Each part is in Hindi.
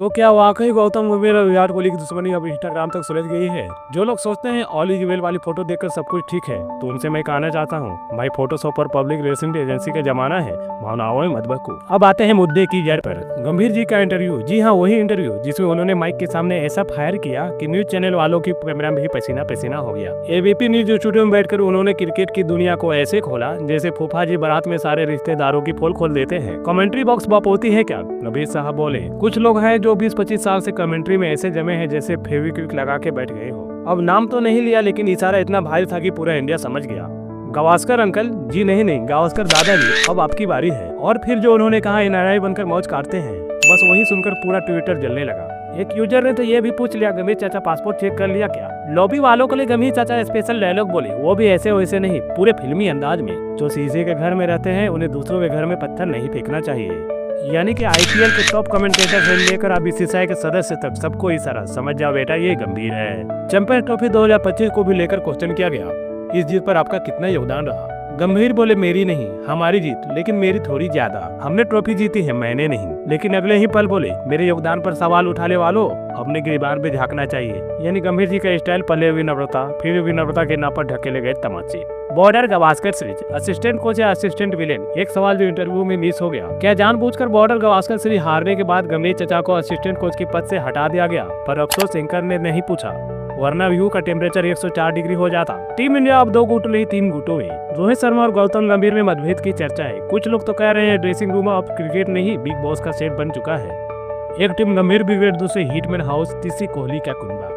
तो क्या वाकई गौतम गंभीर और विराट कोहली की दुश्मनी अब इंस्टाग्राम तक सुलझ गई है? जो लोग सोचते हैं ऑल इज वेल वाली फोटो देखकर सब कुछ ठीक है, तो उनसे मैं कहना चाहता हूँ भाई फोटोशॉप और पब्लिक रिलेशन एजेंसी का जमाना है, भावनाओं में मत बहको। अब आते हैं मुद्दे की जड़ पर। गंभीर जी का इंटरव्यू, जी हाँ वही इंटरव्यू जिसमें उन्होंने माइक के सामने ऐसा फायर किया कि न्यूज चैनल वालों की कैमरा में भी पसीना पसीना हो गया। एबीपी न्यूज स्टूडियो में बैठकर उन्होंने क्रिकेट की दुनिया को ऐसे खोला जैसे फूफा जी बारात में सारे रिश्तेदारों की पोल खोल देते हैं। कमेंट्री बॉक्स बापोती है क्या? गंभीर साहब बोले, कुछ लोग हैं जो 20-25 साल से कमेंट्री में ऐसे जमे हैं जैसे फेविक्विक लगा के बैठ गए हो। अब नाम तो नहीं लिया लेकिन इशारा इतना भारी था कि पूरा इंडिया समझ गया। गावस्कर अंकल, जी नहीं गावस्कर दादाजी, अब आपकी बारी है। और फिर जो उन्होंने कहा एनआरआई बनकर मौज काटते हैं, बस वही सुनकर पूरा ट्विटर जलने लगा। एक यूजर ने तो ये भी पूछ लिया, गंभीर चाचा पासपोर्ट चेक कर लिया क्या? लॉबी वालों के लिए गंभीर चाचा स्पेशल डायलॉग बोले, वो भी ऐसे वैसे नहीं, पूरे फिल्मी अंदाज में। जो शीशे के घर में रहते हैं उन्हें दूसरों के घर में पत्थर नहीं फेंकना चाहिए। यानी कि आईपीएल के टॉप कमेंटेटर से लेकर अब बीसीसीआई के सदस्य तक सबको इशारा, समझ जाओ बेटा ये गंभीर है। चैंपियंस ट्रॉफी 2025 को भी लेकर क्वेश्चन किया गया, इस जीत पर आपका कितना योगदान रहा? गंभीर बोले, मेरी नहीं हमारी जीत, लेकिन मेरी थोड़ी ज्यादा। हमने ट्रॉफी जीती है, मैंने नहीं। लेकिन अगले ही पल बोले, मेरे योगदान पर सवाल उठाने वालों अपने गिरबान पे झांकना चाहिए। यानी गंभीर जी का स्टाइल, पहले विनम्रता फिर विनम्रता के नाम पर ढकेले गए तमाचे। Border Gavaskar series, assistant coach या असिस्टेंट विलेन, एक सवाल जो इंटरव्यू में मिस हो गया। क्या जानबूझकर बॉर्डर गावस्कर सीरीज हारने के बाद गंभीर चचा को असिस्टेंट कोच के पद से हटा दिया गया? पर अफसोस एंकर ने नहीं पूछा, वरना व्यू का टेम्परेचर 104 डिग्री हो जाता। टीम इंडिया अब 2 गुटों नहीं 3 गुटों में। रोहित शर्मा और गौतम गंभीर में मतभेद की चर्चा है। कुछ लोग तो कह रहे हैं ड्रेसिंग रूम अब क्रिकेट नहीं बिग बॉस का सेट बन चुका है। एक टीम गंभीर ब्रिगेड, दूसरी हिटमैन हाउस, तीसरी कोहली का कुनबा।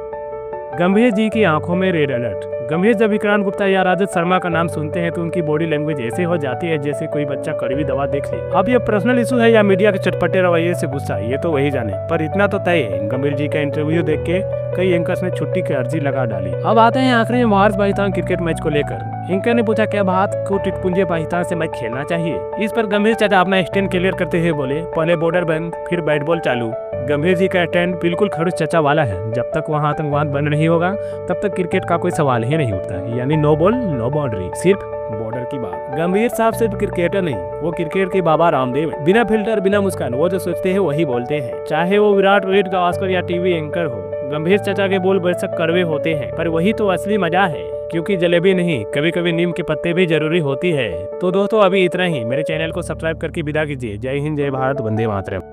गंभीर जी की आंखों में रेड अलर्ट। गंभीर जब विक्रांत गुप्ता या राजत शर्मा का नाम सुनते हैं तो उनकी बॉडी लैंग्वेज ऐसे हो जाती है जैसे कोई बच्चा कड़वी दवा देख ले। अब ये पर्सनल इशू है या मीडिया के चटपटे रवैये से गुस्सा, ये तो वही जाने। पर इतना तो तय है, गंभीर जी का इंटरव्यू देख के कई एंकर्स ने छुट्टी की अर्जी लगा डाली। अब आते हैं आखिरी में भारत पाकिस्तान क्रिकेट मैच को लेकर। एंकर ने पूछा, क्या भारत को टिटपुंजे पाकिस्तान से मैच खेलना चाहिए? इस पर गंभीर चाचा अपना स्टैंड क्लियर करते हुए बोले, पहले बॉर्डर बंद फिर बैट बॉल चालू। गंभीर जी का स्टैंड बिल्कुल खड़ूस चचा वाला है, जब तक वहाँ आतंकवाद बंद नहीं होगा तब तक क्रिकेट का कोई सवाल ही नहीं उठता है। यानी नो बॉल नो बाउंड्री, सिर्फ बॉर्डर की बात। गंभीर साहब सिर्फ क्रिकेटर नहीं, वो क्रिकेट के बाबा रामदेव है। बिना फिल्टर बिना मुस्कान, वो जो सोचते हैं वही बोलते हैं, चाहे वो विराट, रोहित, गावस्कर या टीवी एंकर हो। गंभीर चाचा के बोल बेशक कड़वे होते हैं, पर वही तो असली मजा है, क्योंकि जलेबी नहीं, कभी कभी नीम के पत्ते भी जरूरी होती है। तो दोस्तों अभी इतना ही। मेरे चैनल को सब्सक्राइब करके विदा कीजिए। जय हिंद, जय भारत, वंदे मातरम।